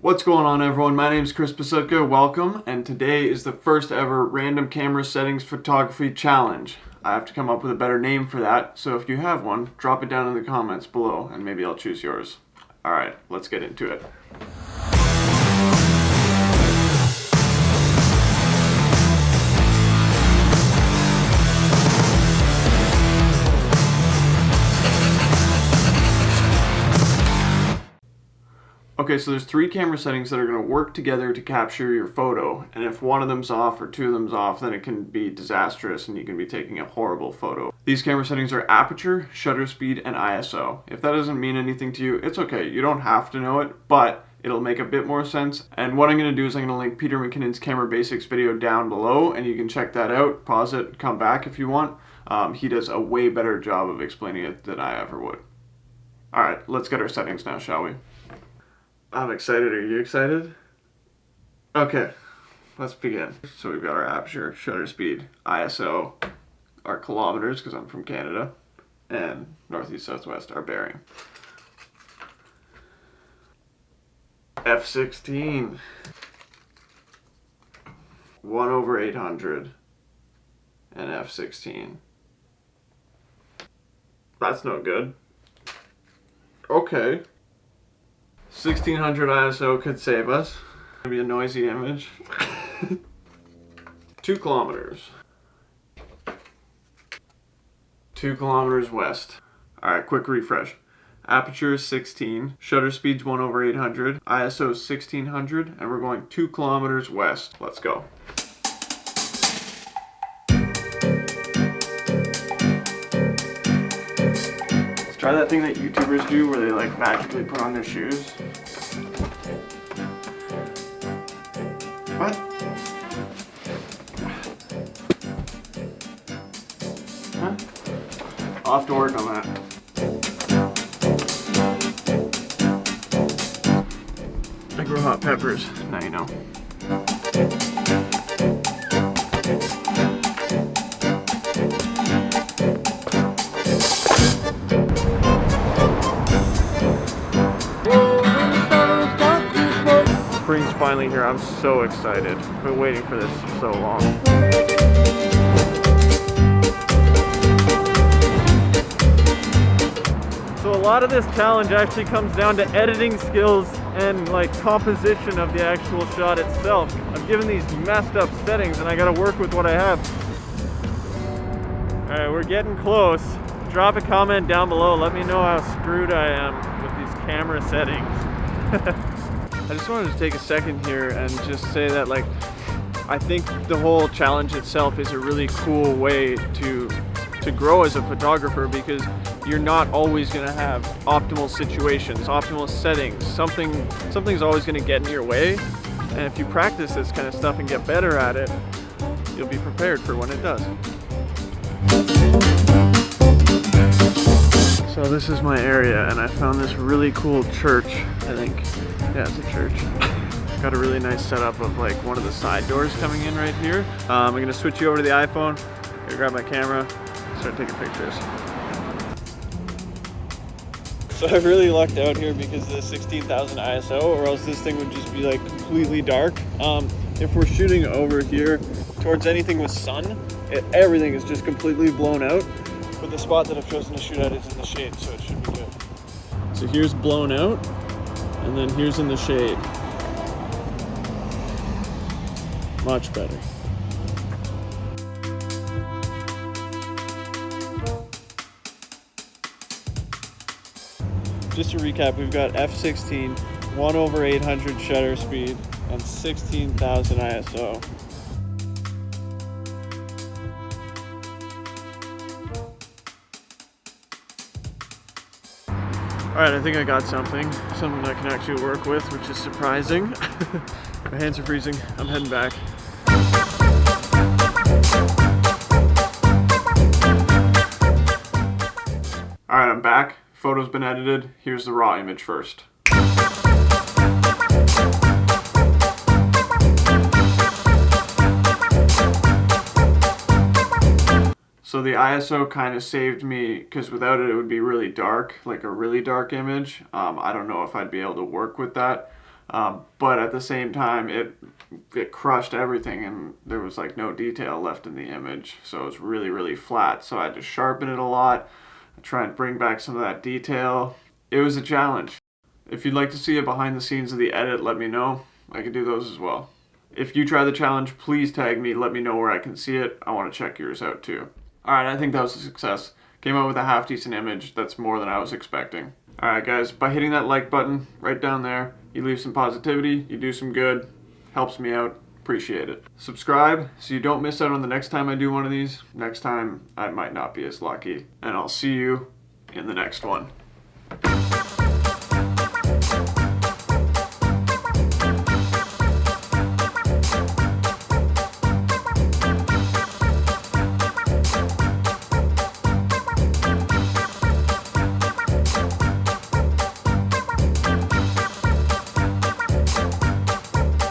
What's going on, everyone? My name is Chris Pasutka. Welcome, and today is the first ever random camera settings photography challenge. I have to come up with a better name for that, so if you have one, drop it down in the comments below and maybe I'll choose yours. Alright, let's get into it. Okay, so there's three camera settings that are going to work together to capture your photo, and if one of them's off or two of them's off, then it can be disastrous and you can be taking a horrible photo. These camera settings are aperture, shutter speed, and ISO. If that doesn't mean anything to you, it's okay. You don't have to know it, but it'll make a bit more sense. And what I'm going to do is I'm going to link Peter McKinnon's Camera Basics video down below, and you can check that out, pause it, come back if you want. He does a way better job of explaining it than I ever would. Alright, let's get our settings now, shall we? I'm excited. Are you excited? Okay, let's begin. So we've got our aperture, shutter speed, ISO, our kilometers, because I'm from Canada, and northeast, southwest, our bearing. F16. 1/800. And F16. That's no good. Okay. 1600 ISO could save us. Maybe a noisy image. 2 kilometers. 2 kilometers west. Alright, quick refresh. Aperture is 16, shutter speed's 1/800, ISO is 1600, and we're going 2 kilometers west. Let's go. Let's try that thing that YouTubers do where they like magically put on their shoes. What? Huh? I'll have to work on that. I grow hot peppers. Now you know. Spring's finally here. I'm so excited. I've been waiting for this so long. So a lot of this challenge actually comes down to editing skills and like composition of the actual shot itself. I've given these messed up settings and I gotta work with what I have. Alright, we're getting close. Drop a comment down below. Let me know how screwed I am with these camera settings. I just wanted to take a second here and just say that like I think the whole challenge itself is a really cool way to grow as a photographer, because you're not always going to have optimal situations, optimal settings. Something's always going to get in your way, and if you practice this kind of stuff and get better at it, you'll be prepared for when it does. So this is my area, and I found this really cool church, I think. Yeah, it's a church. Got a really nice setup of like one of the side doors coming in right here. I'm gonna switch you over to the iPhone. Gonna grab my camera, start taking pictures. So I really lucked out here because of the 16,000 ISO, or else this thing would just be like completely dark. If we're shooting over here towards anything with sun, everything is just completely blown out. But the spot that I've chosen to shoot at is in the shade, so it should be good. So here's blown out, and then here's in the shade. Much better. Just to recap, we've got F16, 1/800 shutter speed, and 16,000 ISO. Alright, I think I got something I can actually work with, which is surprising. My hands are freezing. I'm heading back. Alright, I'm back. Photo's been edited. Here's the raw image first. So the ISO kind of saved me, because without it, it would be really dark, like a really dark image. I don't know if I'd be able to work with that. But at the same time, it crushed everything, and there was like no detail left in the image. So it was really, really flat. So I had to sharpen it a lot, try and bring back some of that detail. It was a challenge. If you'd like to see a behind the scenes of the edit, let me know. I can do those as well. If you try the challenge, please tag me. Let me know where I can see it. I want to check yours out too. Alright, I think that was a success. Came out with a half decent image. That's more than I was expecting. Alright guys, by hitting that like button right down there, you leave some positivity, you do some good, helps me out, appreciate it. Subscribe so you don't miss out on the next time I do one of these. Next time, I might not be as lucky. And I'll see you in the next one.